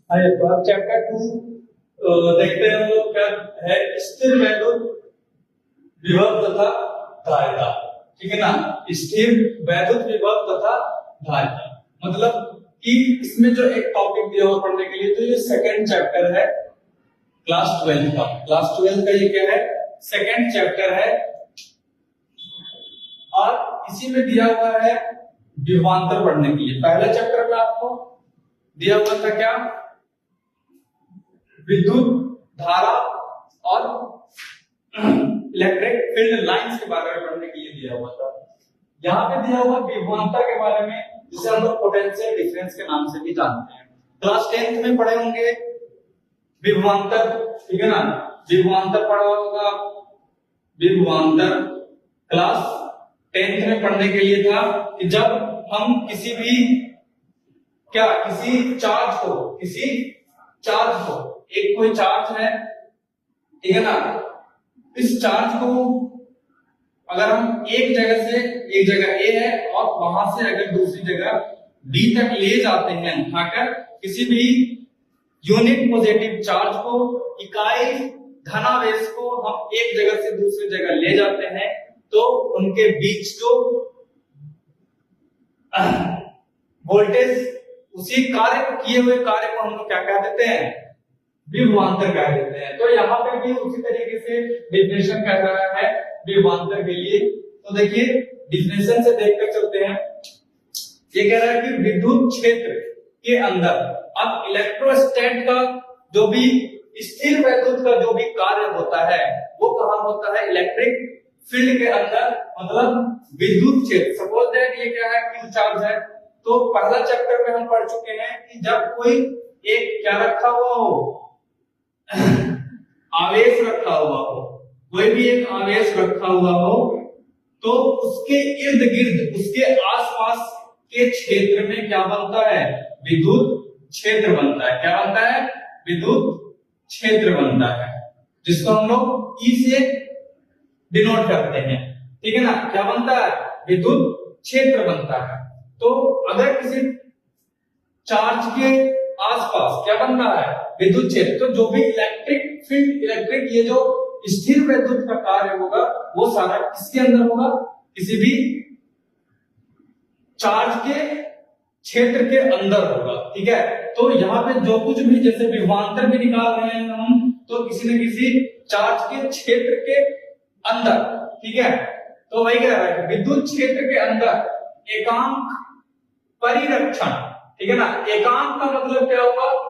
आइए तो आप चैप्टर 2 देखते हैं। वो क्या है? स्थिर वैद्युत विभव तथा धारिता। ठीक है ना? स्थिर वैद्युत विभव तथा धारिता मतलब कि इसमें जो एक टॉपिक दिया हुआ पढ़ने के लिए, तो ये सेकंड चैप्टर है क्लास 12 का। क्लास 12 का ये क्या है? सेकंड चैप्टर है। और इसी में दिया हुआ है विभवांतर पढ़ने के लिए। पहले चैप्टर में आपको दिया हुआ था क्या? विद्युत धारा और इलेक्ट्रिक फील्ड लाइंस के बारे में पढ़ने के लिए दिया हुआ था। यहाँ पे दिया हुआ विभवांतर के बारे में, जिसे हम लोग पोटेंशियल डिफरेंस के नाम से भी जानते हैं। क्लास 10th में पढ़े होंगे विभवांतर, ठीक है ना? विभवांतर पढ़ा होगा। विभवांतर क्लास 10th में पढ़ने के लिए था कि जब हम किसी भी चार्ज को एक कोई चार्ज है, ठीक है ना? इस चार्ज को अगर हम एक जगह ए है और वहां से अगर दूसरी जगह डी तक ले जाते हैं उठाकर, किसी भी यूनिट पॉजिटिव चार्ज को, इकाई धनावेश को हम एक जगह से दूसरी जगह ले जाते हैं, तो उनके बीच जो वोल्टेज, उसी कार्य को किए हुए कार्य को हम लोग क्या कह देते हैं? विभवांतर कह देते हैं। तो यहाँ पे भी उसी तरीके से डिफिनेशन कह रहा है विभवांतर के लिए। तो देखिए डिफिनेशन से देखकर चलते हैं। ये कह रहा है कि विद्युत क्षेत्र के अंदर, अब इलेक्ट्रोस्टैट का जो भी स्थिर वैद्युत का जो भी कार्य होता है वो कहाँ होता है? इलेक्ट्रिक फील्ड के अंदर, मतलब विद्युत क्षेत्र। सपोज दैट ये क्या है? क्यू चार्ज है। तो पहला चैप्टर में हम पढ़ चुके हैं कि जब कोई एक क्या रखा हुआ हो, आवेश रखा हुआ हो, कोई भी एक आवेश रखा हुआ हो, तो उसके इर्द गिर्द, उसके आसपास के क्षेत्र में क्या बनता है? विद्युत क्षेत्र बनता है। क्या बनता है? विद्युत क्षेत्र बनता है, जिसको हम लोग ई से डिनोट करते हैं। ठीक है ना? क्या बनता है? विद्युत क्षेत्र बनता है। तो अगर किसी चार्ज के आसपास क्या बन रहा है? विद्युत क्षेत्र। तो जो भी इलेक्ट्रिक फील्ड, इलेक्ट्रिक ये जो स्थिर वैद्युत का कार्य होगा, वो सारा किसके अंदर होगा? किसी भी चार्ज के क्षेत्र के अंदर होगा। ठीक है? तो यहाँ पे जो कुछ भी, जैसे विभवांतर भी निकाल रहे हैं हम, तो किसी न किसी चार्ज के क्षेत्र के अंदर, ठीक है? तो वही कह रहा है विद्युत क्षेत्र के अंदर एकांक परिरक्षण। ठीक है ना? एकांक का मतलब क्या होगा?